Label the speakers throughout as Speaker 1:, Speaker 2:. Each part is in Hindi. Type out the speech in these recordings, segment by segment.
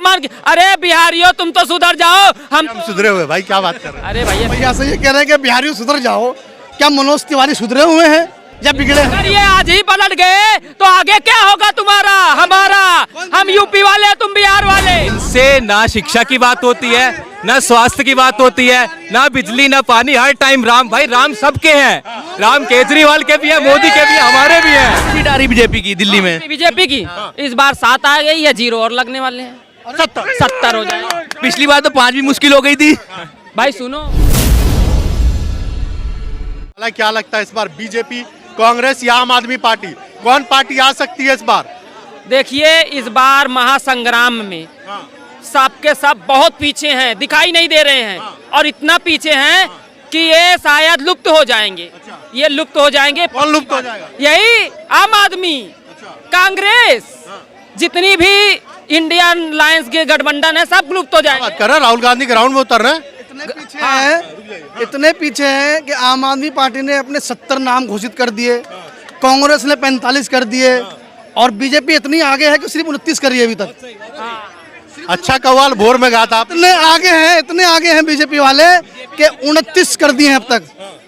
Speaker 1: सम्मान की। अरे बिहारियों तुम तो सुधर जाओ। हम
Speaker 2: सुधरे हुए भाई, क्या बात कर रहे हैं?
Speaker 1: अरे भैया
Speaker 3: भैया से ये कह रहे हैं कि बिहारियों सुधर जाओ। क्या मनोज तिवारी सुधरे हुए हैं या बिगड़े हैं?
Speaker 1: अगर ये आज ही पलट गए तो आगे क्या होगा तुम्हारा हमारा? हम यूपी वाले, तुम बिहार वाले।
Speaker 4: इनसे ना शिक्षा की बात होती है, ना स्वास्थ्य की बात होती है, ना बिजली, ना पानी। हर टाइम राम। भाई राम सबके हैं। राम केजरीवाल के भी है, मोदी के भी है, हमारे भी है। सीट आ रही बीजेपी की दिल्ली में।
Speaker 1: बीजेपी की इस बार 7 आ गई है, 0 और लगने वाले हैं। 70 हो जाए।
Speaker 4: पिछली बार तो 5 भी मुश्किल हो गई थी।
Speaker 1: भाई सुनो,
Speaker 2: क्या लगता है इस बार बीजेपी, कांग्रेस या आम आदमी पार्टी, कौन पार्टी आ सकती है इस बार?
Speaker 1: देखिए इस बार महासंग्राम में सबके सब बहुत पीछे हैं, दिखाई नहीं दे रहे हैं। और इतना पीछे हैं कि ये शायद लुप्त हो जाएंगे। ये लुप्त हो जाएंगे।
Speaker 2: कौन लुप्त हो जाएगा?
Speaker 1: यही आम आदमी, कांग्रेस, जितनी भी इंडियन लायंस के गठबंधन है, सब लुप्त हो जाएंगे।
Speaker 2: बात कर रहे हैं, राहुल गांधी ग्राउंड में उतर रहे हैं।
Speaker 3: इतने पीछे हैं कि आम आदमी पार्टी ने अपने 70 नाम घोषित कर दिए, कांग्रेस ने 45 कर दिए और बीजेपी इतनी आगे है कि सिर्फ 29 करी है अभी तक।
Speaker 2: अच्छा कव्वाल भोर में गाता आप।
Speaker 3: इतने आगे हैं बीजेपी वाले कि 29 कर दिए हैं अब तक।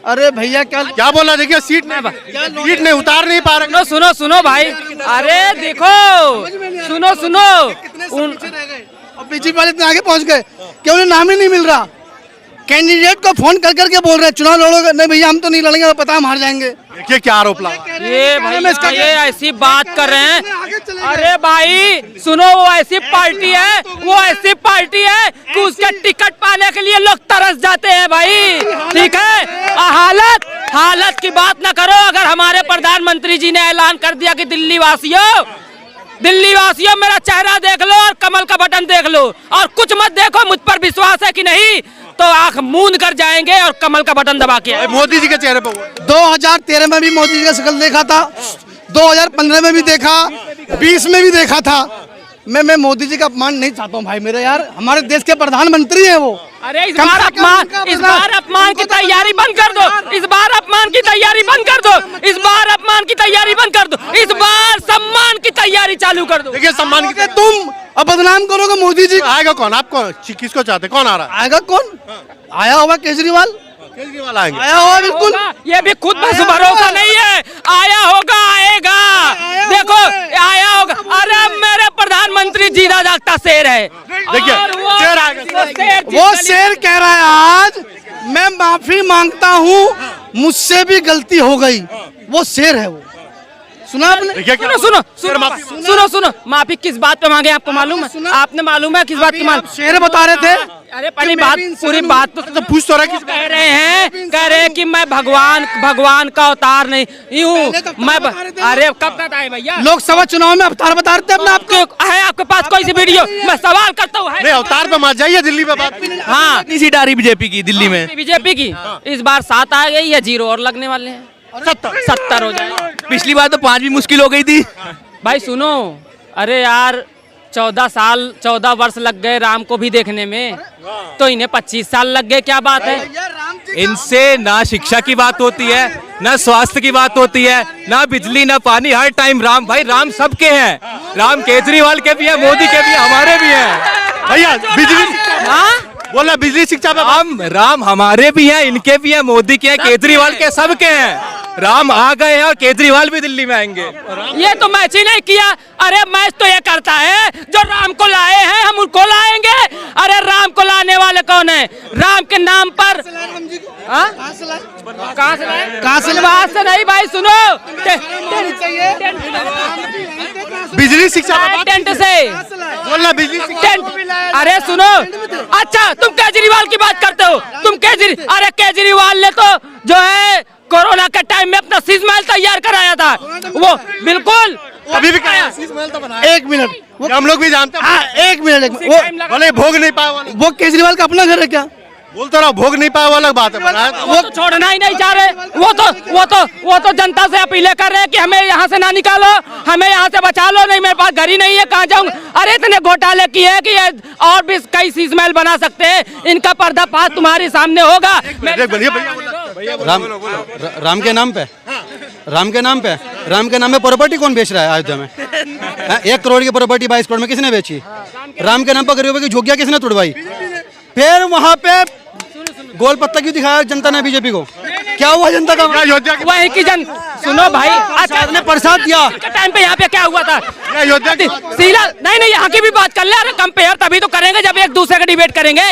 Speaker 3: अरे भैया क्या
Speaker 2: बोला? देखिए सीट नहीं उतार नहीं पा रहे।
Speaker 1: सुनो सुनो भाई, अरे देखो सुनो सुनो,
Speaker 3: और बीजेपी वाले इतने आगे पहुंच गए कि उन्हें नाम ही नहीं मिल रहा। कैंडिडेट को फोन कर करके बोल रहे हैं चुनाव लड़ोगे? नहीं भैया हम तो नहीं लड़ेंगे, पता हम हार जाएंगे।
Speaker 2: देखिए क्या आरोप लगा।
Speaker 1: ये भाई ये ऐसी बात कर रहे हैं। अरे भाई सुनो, वो ऐसी पार्टी है कि उसके टिकट पाने के लिए लोग तरस जाते हैं भाई। ठीक है, हालत की बात ना करो। अगर हमारे प्रधानमंत्री जी ने ऐलान कर दिया कि दिल्ली वासियों मेरा चेहरा देख लो और कमल का बटन देख लो और कुछ मत देखो, मुझ पर विश्वास है कि नहीं तो आंख मूंद कर जाएंगे और कमल का बटन दबा के।
Speaker 2: मोदी जी के चेहरे पर
Speaker 3: 2013 में भी मोदी जी का शक्ल देखा था, 2015 में भी देखा, 20 में भी देखा था। मैं मोदी जी का अपमान नहीं चाहता हूँ भाई मेरे, यार हमारे देश के प्रधानमंत्री हैं वो।
Speaker 1: अरे इस बार अपमान की तैयारी बंद कर दो। इस बार अपमान की तैयारी बंद कर दो। इस बार अपमान की तैयारी बंद कर दो। इस बार सम्मान की तैयारी चालू कर दो।
Speaker 2: देखिए सम्मान की
Speaker 3: तुम अब बदनाम करोगे मोदी जी।
Speaker 2: आएगा कौन? आप किसको चाहते? कौन आ रहा है?
Speaker 3: आएगा कौन? आया होगा केजरीवाल
Speaker 2: आएंगे।
Speaker 3: आया होगा बिल्कुल।
Speaker 1: ये भी खुद बस भरोसा नहीं है। आया होगा, आएगा। देखो आया होगा। अरे मेरे प्रधानमंत्री जीता जागता शेर है।
Speaker 2: देखिए शेर आएगा।
Speaker 3: वो शेर कह रहा है आज मैं माफी मांगता हूँ, मुझसे भी गलती हो गई। वो शेर है वो। सुना आपने? सुनो माफी किस बात पे मांगे आपको मालूम है? आपने मालूम है किस बात की मांग? शेर बता रहे थे।
Speaker 1: अरे पूरी बात तो
Speaker 2: पूछ तो रहा।
Speaker 1: कह रहे हैं कि मैं भगवान का अवतार नहीं हूँ मैं। अरे कब कहता है भैया?
Speaker 3: लोकसभा चुनाव में अवतार बता रहे थे अपने आप को।
Speaker 1: है आपके पास कोई सी वीडियो? मैं सवाल करता हूँ।
Speaker 2: नहीं अवतार पे मत जाइए, दिल्ली में बात।
Speaker 1: हाँ,
Speaker 4: सीट आ रही बीजेपी की दिल्ली में।
Speaker 1: बीजेपी की इस बार 7 आ गई है, 0 और लगने वाले हैं। 70 हो जाए।
Speaker 4: पिछली बार तो 5 भी मुश्किल हो गई थी।
Speaker 1: भाई सुनो, अरे यार 14 वर्ष लग गए राम को भी देखने में, तो इन्हें 25 साल लग गए। क्या बात है?
Speaker 4: इनसे ना शिक्षा की बात होती है, ना स्वास्थ्य की बात होती है, ना बिजली, ना पानी। हर टाइम राम। भाई राम सबके हैं। राम केजरीवाल के भी है, मोदी के भी, हमारे भी है।
Speaker 2: भैया बिजली बोला, बिजली शिक्षा पे
Speaker 4: राम हमारे भी हैं, इनके भी हैं, मोदी के हैं, केजरीवाल के, सबके हैं। राम आ गए हैं और केजरीवाल भी दिल्ली में आएंगे।
Speaker 1: ये तो मैच ही नहीं किया। अरे मैच तो ये करता है जो राम को लाए हैं, हम उनको लाएंगे। अरे राम को लाने वाले कौन है? राम के नाम पर कहाँ से नहीं भाई। सुनो,
Speaker 2: बिजली शिक्षा
Speaker 1: टेंट से
Speaker 2: बोलना, बिजली
Speaker 1: टेंट। अरे सुनो, अच्छा तुम केजरीवाल की बात करते हो। अरे केजरीवाल ने तो जो है कोरोना के टाइम में अपना शीश महल तैयार कराया था। वो बिल्कुल
Speaker 2: अभी भी
Speaker 3: बनाया। 1 मिनट,
Speaker 2: हम लोग भी जानते हैं।
Speaker 3: 1 मिनट
Speaker 2: वो भले भोग नहीं पाया वाला।
Speaker 3: वो केजरीवाल का अपना घर है क्या?
Speaker 2: बोल तो रहा भोग नहीं पाया वो अलग बात है।
Speaker 1: वो तो छोड़ना ही नहीं चाह रहे। वो तो जनता से अपीलें कर रहे हैं कि हमें यहाँ से ना निकालो, हमें यहाँ से बचा लो। नहीं मेरे पास घर ही नहीं है, कहाँ जाऊँ? अरे इतने घोटाले किए हैं कि और भी कई शीश महल बना सकते हैं। इनका पर्दाफाश तुम्हारे सामने होगा।
Speaker 5: राम के नाम पे प्रॉपर्टी कौन बेच रहा है अयोध्या में? 1 करोड़ की प्रॉपर्टी 22 करोड़ में किसने बेची? राम के नाम पर गरीबों की झोंकियां किसने तुड़वाई? फिर वहां पे गोल पत्ता क्यों दिखाया जनता ने बीजेपी को? क्या हुआ जनता का?
Speaker 2: अयोध्या के
Speaker 1: वही की जन सुनो भाई, अच्छा
Speaker 5: ने प्रसाद दिया
Speaker 1: टाइम पे यहाँ पे क्या हुआ था?
Speaker 2: अयोध्या की
Speaker 1: शीला नहीं यहाँ की भी बात कर ले। अरे कंपेयर तभी तो करेंगे जब एक दूसरे का डिबेट करेंगे।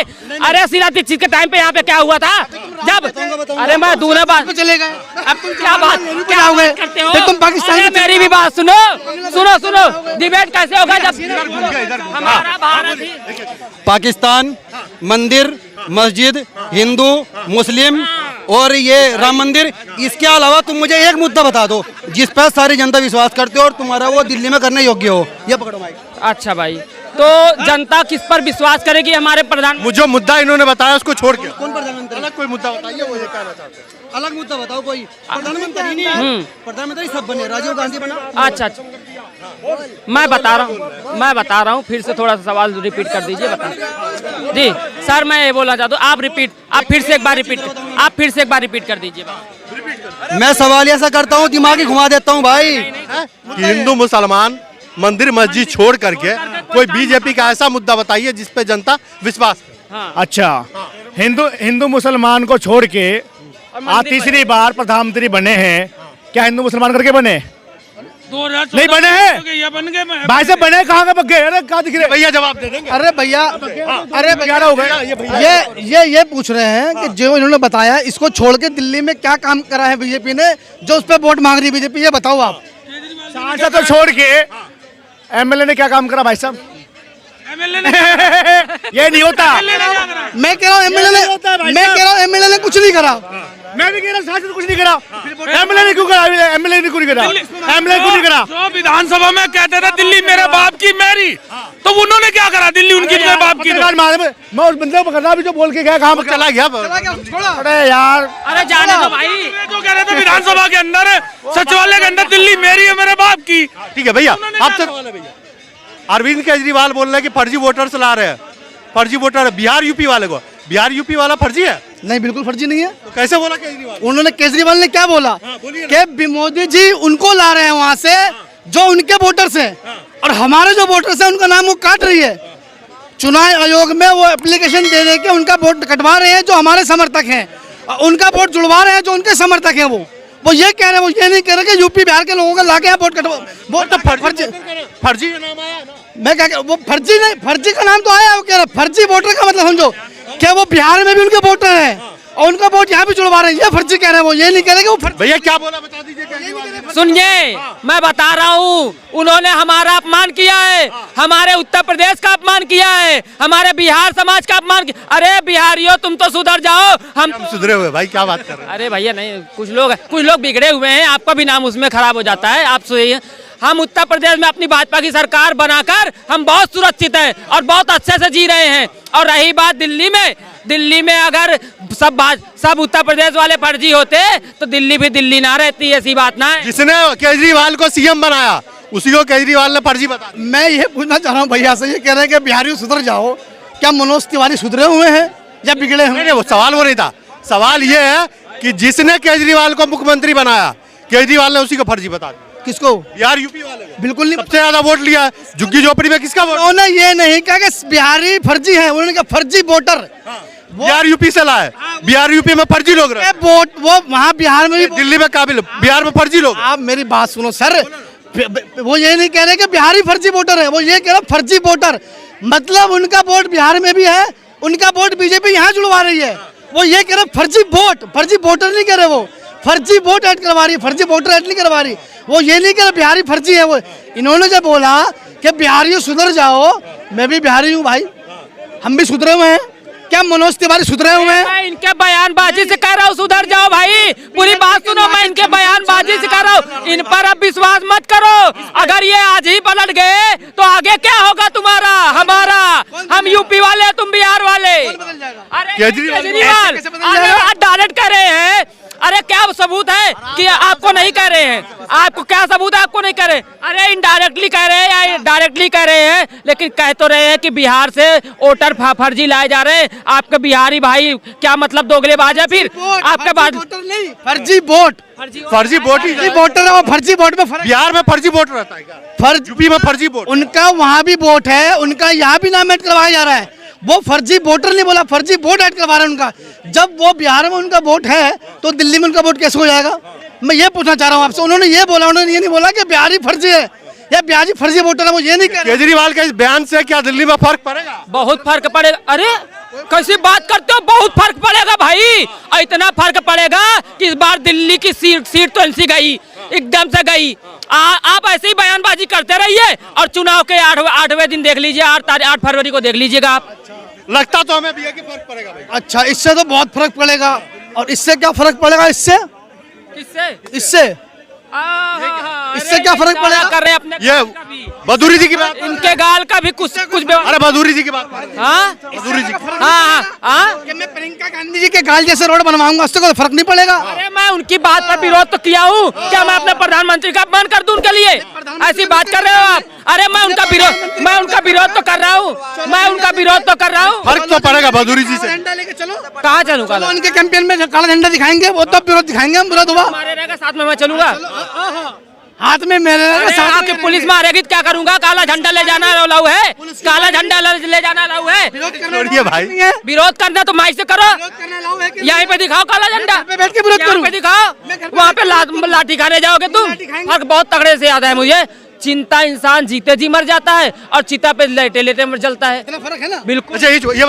Speaker 1: अरे शीला दीक्षित के टाइम पे यहाँ पे क्या हुआ था? जब अरे मैं दूसरा बात
Speaker 3: चले गए।
Speaker 1: अब तुम क्या बात करते हो?
Speaker 3: फिर तुम पाकिस्तान
Speaker 1: अरे मेरी भी बात सुनो सुनो सुनो। डिबेट कैसे होगा जब हमारा भारत ही
Speaker 5: पाकिस्तान, मंदिर, मस्जिद, हिंदू, मुस्लिम और ये राम मंदिर, इसके अलावा तुम मुझे एक मुद्दा बता दो जिस पर सारी जनता विश्वास करते हो और तुम्हारा वो दिल्ली में करने योग्य हो। ये पकड़ो माइक।
Speaker 1: अच्छा भाई, तो जनता किस पर विश्वास करेगी? हमारे प्रधान
Speaker 2: मुझे मुद्दा इन्होंने बताया उसको छोड़ के
Speaker 5: कौन प्रधानमंत्री?
Speaker 2: अलग कोई मुद्दा बताइए, वो ये कहना चाहते हैं।
Speaker 5: अलग मुद्दा बताओ कोई। प्रधानमंत्री नहीं है, प्रधानमंत्री सब बने। राजीव गांधी बना।
Speaker 1: अच्छा मैं बता रहा हूँ फिर से थोड़ा सा सवाल रिपीट कर दीजिए। बता जी सर, मैं ये बोलना चाहता हूँ, आप फिर से एक बार रिपीट कर दीजिए।
Speaker 5: मैं सवाल ऐसा करता हूँ, दिमाग ही घुमा देता हूँ भाई।
Speaker 2: कि हिंदू मुसलमान मंदिर मस्जिद छोड़ करके कोई बीजेपी का ऐसा मुद्दा बताइए जिस पे जनता विश्वास करे।
Speaker 6: अच्छा, हिंदू मुसलमान को छोड़ के आज तीसरी बार प्रधानमंत्री बने हैं। क्या हिंदू मुसलमान करके बने? नहीं बने हैं भाई साहब, बने कहाँ का बगे? अरे कहाँ दिख रहे
Speaker 2: भैया जवाब दे देंगे।
Speaker 3: अरे भैया, अरे
Speaker 6: क्या हो गया?
Speaker 3: ये पूछ रहे हैं कि जो इन्होंने बताया, इसको छोड़ के दिल्ली में क्या काम करा है बीजेपी ने जो उस पर वोट मांग रही बीजेपी? ये बताओ आप।
Speaker 6: सांसद तो छोड़ के एमएलए ने क्या काम करा भाई साहब? एमएलए ने ये नहीं होता।
Speaker 3: मैं कह रहा हूँ एमएलए ने कुछ नहीं करा।
Speaker 6: मैं भी कह रहा हूँ सांसद कुछ नहीं करा। एमएलए ने क्यों करा? एमएलए ने क्यों नहीं करा? एमएलए क्यों नहीं करा?
Speaker 7: जो विधानसभा में कहते थे दिल्ली मेरे बाप की मेरी, तो उन्होंने क्या करा? दिल्ली उनकी मेरे बाप की।
Speaker 6: मैं उस बंदे को पकड़ना भी जो बोल के गया, कहाँ
Speaker 2: चला गया।
Speaker 6: अरे यार,
Speaker 1: अरे जाने दो भाई।
Speaker 7: जो कह रहे थे विधानसभा के अंदर सचिवालय के अंदर दिल्ली मेरी है मेरे बाप की।
Speaker 2: ठीक है भैया, आपसे अरविंद केजरीवाल बोल रहे हैं कि फर्जी वोटर्स ला रहे हैं। फर्जी वोटर बिहार यूपी वाले को, बिहार यूपी वाला फर्जी है?
Speaker 3: नहीं, बिल्कुल फर्जी नहीं है।
Speaker 2: तो कैसे बोला केजरीवाल?
Speaker 3: उन्होंने केजरीवाल ने क्या बोला कि मोदी जी उनको ला रहे हैं वहाँ से जो उनके वोटर्स हैं, और हमारे जो वोटर्स हैं उनका नाम वो काट रही है। चुनाव आयोग में वो एप्लीकेशन दे दे के उनका वोट कटवा रहे हैं जो हमारे समर्थक हैं, उनका वोट जुड़वा रहे हैं जो उनके समर्थक हैं। वो ये कह रहे हैं, वो ये नहीं कह रहे कि यूपी बिहार के लोगों का लाके यहाँ वोट कटवा। वोट तो
Speaker 2: फर्जी का नाम आया ना।
Speaker 3: मैं क्या, वो फर्जी नहीं, फर्जी का नाम तो आया। वो कह रहा फर्जी वोटर का मतलब समझो क्या वो बिहार में भी उनके वोटर हैं और उनका वोट यहाँ भी जुड़वा रहे हैं। ये फर्जी कह रहे हैं, वो ये नहीं कह रहे कि वो
Speaker 2: भैया क्या बोला बता दीजिए केजरीवाल ने।
Speaker 1: सुनिए, मैं बता रहा हूँ, उन्होंने हमारा अपमान किया है, हमारे उत्तर प्रदेश का अपमान किया है, हमारे बिहार समाज का अपमान किया। अरे बिहारियों, तुम तो सुधर जाओ। हम
Speaker 2: सुधरे हुए भाई, क्या बात कर रहे हैं?
Speaker 1: अरे भैया नहीं, कुछ लोग बिगड़े हुए हैं, आपका भी नाम उसमें खराब हो जाता है। आप सुनिए, हम उत्तर प्रदेश में अपनी भाजपा की सरकार बनाकर हम बहुत सुरक्षित हैं और बहुत अच्छे से जी रहे हैं। और रही बात दिल्ली में अगर सब उत्तर प्रदेश वाले फर्जी होते तो दिल्ली भी दिल्ली ना रहती, ऐसी बात ना है।
Speaker 2: जिसने केजरीवाल को सीएम बनाया उसी को केजरीवाल ने फर्जी बता दिया।
Speaker 3: मैं ये पूछना चाह रहा हूँ भैया से, ये कह रहे हैं कि बिहारी सुधर जाओ। क्या मनोज तिवारी सुधरे हुए हैं या बिगड़े हुए?
Speaker 2: नहीं, वो सवाल वो नहीं था। सवाल ये है कि जिसने केजरीवाल को मुख्यमंत्री बनाया, केजरीवाल ने उसी को फर्जी बता दिया।
Speaker 3: किसको?
Speaker 2: बिहार यूपी वाले को।
Speaker 3: बिल्कुल नहीं।
Speaker 2: सबसे ज्यादा वोट लिया है झुग्गी झोपड़ी में, किसका वोट?
Speaker 3: उन्होंने ये नहीं कहा कि बिहारी फर्जी है, उन्होंने कहा फर्जी वोटर।
Speaker 2: बिहार यूपी से लाए, बिहार यूपी में फर्जी लोग रहे।
Speaker 3: वोट वो वहाँ बिहार में भी,
Speaker 2: दिल्ली में काबिल, बिहार में फर्जी लोग।
Speaker 3: आप मेरी बात सुनो सर, वो ये नहीं कह रहे कि बिहारी फर्जी वोटर है, वो ये कह रहे फर्जी वोटर, मतलब उनका वोट बिहार में भी है, उनका वोट बीजेपी यहाँ जुड़वा रही है। वो ये कह रहे फर्जी वोट, फर्जी वोटर नहीं कह रहे, वो फर्जी वोट ऐड करवा रही है, फर्जी वोटर ऐड नहीं करवा रही। वो ये नहीं कह रहे बिहारी फर्जी है। वो इन्होंने जब बोला कि बिहारियों सुधर जाओ, मैं भी बिहारी हूँ भाई, हम भी सुधरे हुए हैं। क्या मनोज तिवारी सुधरे हुए हैं?
Speaker 1: मैं इनके बयानबाजी से कह रहा हूँ सुधर जाओ भाई, पूरी बात सुनो। मैं इनके बयानबाजी से कह रहा हूँ, इन पर अब विश्वास मत करो। अगर ये आज ही पलट गए तो आगे क्या होगा तुम्हारा हमारा? हम यूपी वाले, तुम बिहार वाले। अरे केजरीवाल डायरेक्ट कह रहे हैं अरे क्या सबूत है कि आपको नहीं कह रहे हैं? आपको क्या सबूत है? आपको नहीं कह रहे? अरे इनडायरेक्टली कह रहे हैं या डायरेक्टली कह रहे हैं, लेकिन कह तो रहे हैं कि बिहार से वोटर फर्जी लाए जा रहे हैं। आपके बिहारी भाई क्या मतलब दोगलेबाज है फिर? आपके बाद
Speaker 3: फर्जी वोट,
Speaker 2: फर्जी वोट ही
Speaker 3: फर्जी वोटर है वो, फर्जी वोट में फर्क।
Speaker 2: बिहार में फर्जी वोट रहता है क्या?
Speaker 3: फर्ज
Speaker 2: यूपी में फर्जी वोट,
Speaker 3: उनका वहाँ भी वोट है, उनका यहाँ भी नाम ऐड करवाया जा रहा है। वो फर्जी वोटर नहीं बोला, फर्जी वोट ऐड करवा रहे हैं उनका। जब वो बिहार में उनका वोट है तो दिल्ली में उनका वोट कैसे हो जाएगा? मैं ये पूछना चाह रहा हूँ आपसे। उन्होंने ये बोला, उन्होंने ये नहीं बोला कि बिहारी फर्जी है या बिहारी फर्जी वोटर है, वो ये नहीं कह रहे।
Speaker 2: केजरीवाल के इस बयान से क्या दिल्ली में फर्क पड़ेगा?
Speaker 1: बहुत फर्क पड़ेगा। अरे कैसी बात करते हो? बहुत फर्क पड़ेगा भाई, इतना फर्क पड़ेगा कि इस बार दिल्ली की सीट तो एनसी गई, एकदम से गई। आप ऐसे ही बयानबाजी करते रहिए और चुनाव के 8वें दिन देख लीजिए, 8 फरवरी को देख लीजिएगा आप।
Speaker 2: लगता तो हमें भी है कि फर्क पड़ेगा भाई।
Speaker 3: अच्छा, इससे तो बहुत फर्क पड़ेगा। और इससे क्या फर्क पड़ेगा? इससे इससे इससे क्या फर्क पड़ेगा?
Speaker 1: कर रहे हैं अपने
Speaker 2: ये बदूरी जी की बात,
Speaker 1: इनके गाल का भी कुछ
Speaker 2: अरे बदूरी जी की बात,
Speaker 1: बदूरी
Speaker 2: जी
Speaker 3: कि मैं प्रियंका गांधी जी के गाल जैसे रोड बनवाऊंगा, उससे कोई फर्क नहीं पड़ेगा।
Speaker 1: अरे मैं उनकी बात पर विरोध तो किया हूँ, क्या मैं अपने प्रधानमंत्री का अपमान कर दूं उनके लिए? ऐसी बात कर रहे हो आप? अरे मैं उनका विरोध तो कर रहा हूँ, मैं उनका विरोध तो कर रहा हूँ।
Speaker 2: फर्क तो पड़ेगा बदूरी जी से।
Speaker 3: झंडा लेके चलो,
Speaker 1: कहाँ चलूंगा?
Speaker 3: उनके कैंपेन में काला झंडा दिखाएंगे, वो तो विरोध दिखाएंगे हम, विरोध हुआ।
Speaker 1: हमारे रहेगा साथ में, मैं चलूंगा
Speaker 3: हाथ में मेरे साथ
Speaker 1: आपकी पुलिस मारेगी तो क्या करूंगा? काला झंडा ले जाना अलाउ है? काला झंडा ले जाना अलाउ है?
Speaker 2: छोड़िए भाई,
Speaker 1: विरोध करना तो माइक से करो, यहीं पे दिखाओ काला झंडा,
Speaker 3: बैठ के विरोध करूं?
Speaker 1: पे दिखाओ, वहाँ पे लाठी खाने जाओगे तुम। फर्क बहुत तगड़े से याद है मुझे। चिंता इंसान जीते जी मर जाता है और चिता पे लेटे लेटे मर जलता है।
Speaker 3: फर्क है ना?
Speaker 1: बिल्कुल।
Speaker 2: अच्छा ये